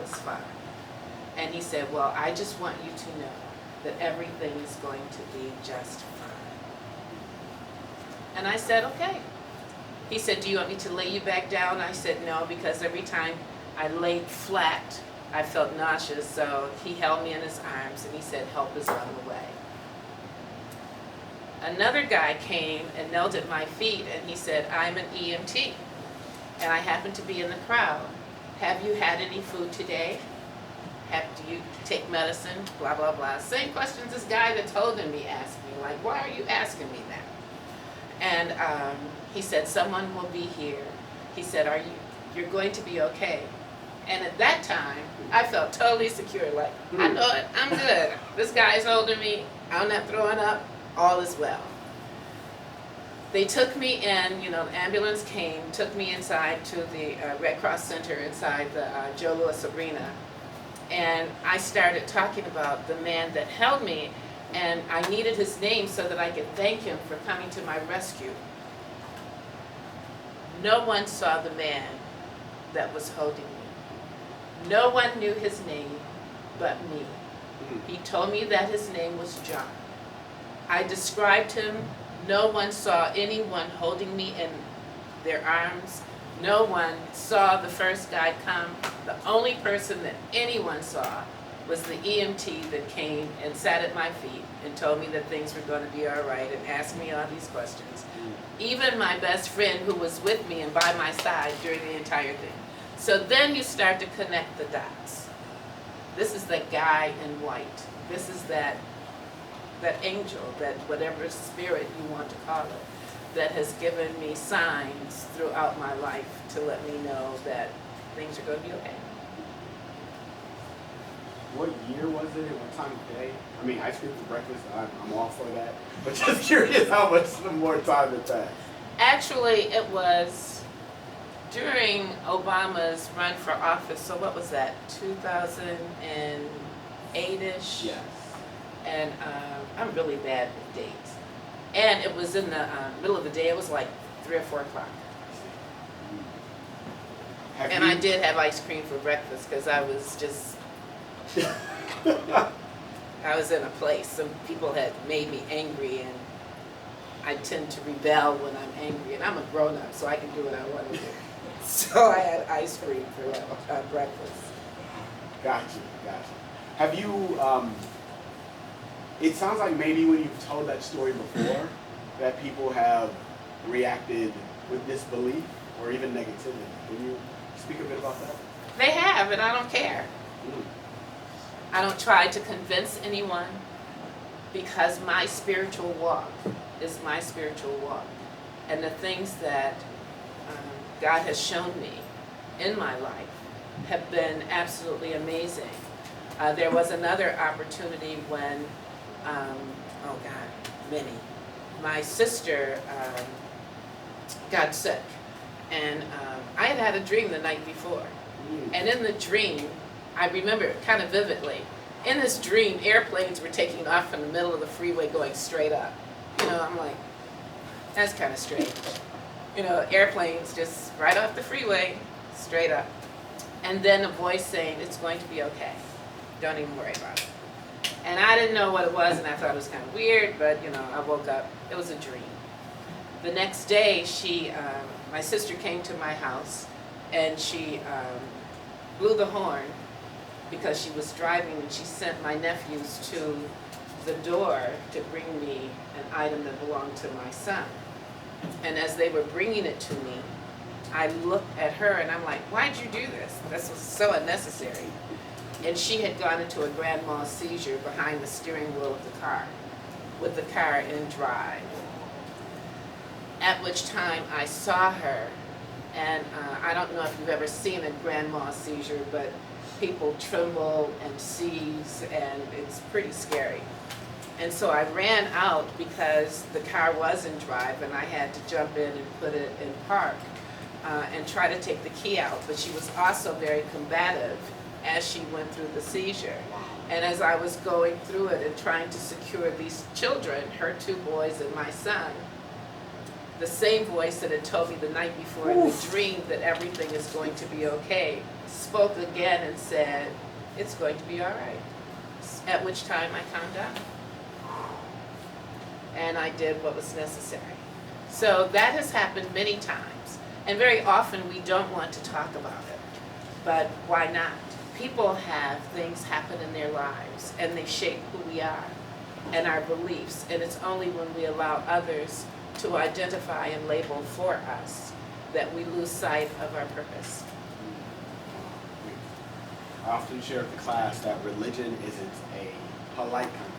was fine. And he said, well, I just want you to know that everything is going to be just fine. And I said, okay. He said, do you want me to lay you back down? I said, no, because every time I laid flat, I felt nauseous. So he held me in his arms and he said, help is on the way. Another guy came and knelt at my feet and he said, I'm an EMT and I happen to be in the crowd. Have you had any food today? Do you take medicine? Blah, blah, blah. Same questions this guy that's holding me asked me, like, why are you asking me that? And he said, someone will be here. He said, you're going to be okay. And at that time, I felt totally secure, like, I know it, I'm good. This guy's holding me, I'm not throwing up, all is well. They took me in, the ambulance came, took me inside to the Red Cross Center inside the Joe Louis Arena. And I started talking about the man that held me, and I needed his name so that I could thank him for coming to my rescue. No one saw the man that was holding me. No one knew his name but me. He told me that his name was John. I described him. No one saw anyone holding me in their arms. No one saw the first guy come. The only person that anyone saw was the EMT that came and sat at my feet and told me that things were going to be all right and asked me all these questions. Even my best friend who was with me and by my side during the entire thing. So then you start to connect the dots. This is that guy in white. This is that angel, that whatever spirit you want to call it, that has given me signs throughout my life to let me know that things are going to be okay. What year was it and what time of day? I mean, ice cream for breakfast, I'm all for that. But just curious how much more time it passed. Actually, it was during Obama's run for office. So what was that, 2008-ish? Yes. And I'm really bad with dates. And it was in the middle of the day. It was like 3 or 4 o'clock. And I did have ice cream for breakfast because I was just, I was in a place. Some people had made me angry, and I tend to rebel when I'm angry. And I'm a grown-up, so I can do what I want to do. So I had ice cream for breakfast. Gotcha. Have you, it sounds like maybe when you've told that story before, that people have reacted with disbelief or even negativity. Can you speak a bit about that? They have, and I don't care. I don't try to convince anyone because my spiritual walk is my spiritual walk. And the things that God has shown me in my life have been absolutely amazing. There was another opportunity when, my sister got sick. And I had had a dream the night before. And in the dream, I remember it kind of vividly. In this dream, airplanes were taking off from the middle of the freeway going straight up. I'm like, that's kind of strange. Airplanes just right off the freeway, straight up. And then a voice saying, it's going to be okay. Don't even worry about it. And I didn't know what it was, and I thought it was kind of weird, but I woke up. It was a dream. The next day, my sister came to my house, and she blew the horn because she was driving, and she sent my nephews to the door to bring me an item that belonged to my son. And as they were bringing it to me, I looked at her and I'm like, why'd you do this? This was so unnecessary. And she had gone into a grand mal seizure behind the steering wheel of the car, with the car in drive. At which time I saw her, and I don't know if you've ever seen a grand mal seizure, but people tremble and seize, and it's pretty scary. And so I ran out because the car was in drive, and I had to jump in and put it in park and try to take the key out. But she was also very combative as she went through the seizure. And as I was going through it and trying to secure these children, her 2 boys and my son, the same voice that had told me the night before in the dream that everything is going to be okay spoke again and said, "It's going to be all right." At which time I calmed down. And I did what was necessary. So that has happened many times. And very often we don't want to talk about it. But why not? People have things happen in their lives and they shape who we are and our beliefs. And it's only when we allow others to identify and label for us that we lose sight of our purpose. I often share with the class that religion isn't a polite kind